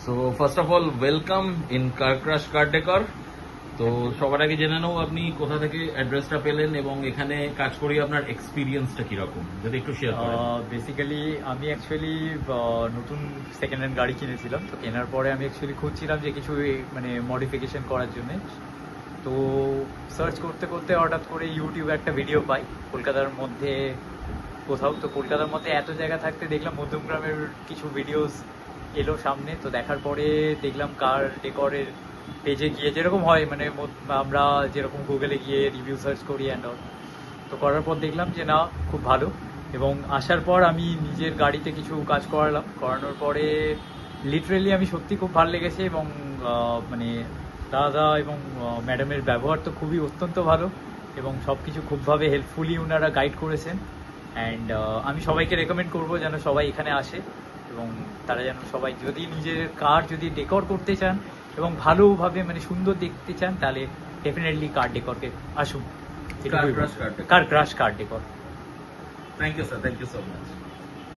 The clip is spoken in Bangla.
So first of all welcome in car crash car decor. তো সবার আগে জেনে নেব আপনি কোথা থেকে অ্যাড্রেসটা পেলেন এবং এখানে কাজ করি আপনার এক্সপিরিয়েন্সটা কিরকম, যদি একটু শেয়ার করেন। বেসিক্যালি আমি অ্যাকচুয়ালি নতুন সেকেন্ড হ্যান্ড গাড়ি কিনেছিলাম। তো কেনার পরে আমি অ্যাকচুয়ালি খুঁজছিলাম যে কিছু মানে মডিফিকেশন করার জন্য। তো সার্চ করতে করতে হঠাৎ করে ইউটিউবে একটা ভিডিও পাই কলকাতার মধ্যে কোথাও। তো কলকাতার মধ্যে এত জায়গা থাকতে দেখলাম মধ্যমগ্রামের কিছু ভিডিওস এলো সামনে। তো দেখার পরে দেখলাম কার ডেকরের পেজে গিয়ে যেরকম হয় মানে আমরা যেরকম গুগলে গিয়ে রিভিউ সার্চ করি অ্যান্ড অল, তো করার পর দেখলাম যে না, খুব ভালো। এবং আসার পর আমি নিজের গাড়িতে কিছু কাজ করানোর পরে লিটারেলি আমি সত্যি খুব ভালো লেগেছে। এবং মানে দাদা এবং ম্যাডামের ব্যবহার তো খুবই অত্যন্ত ভালো এবং সব কিছু খুবভাবে হেল্পফুলি ওনারা গাইড করেছেন। অ্যান্ড আমি সবাইকে রেকমেন্ড করবো যেন সবাই এখানে আসে এবং তারা যেন সবাই যদি নিজের কার যদি ডেকর করতে চান এবং ভালোভাবে মানে সুন্দর দেখতে চান, তাহলে ডেফিনেটলি কার ডেকরকে আসুন। Car crash car decor. Car crash car decor. Thank you sir, thank you so much.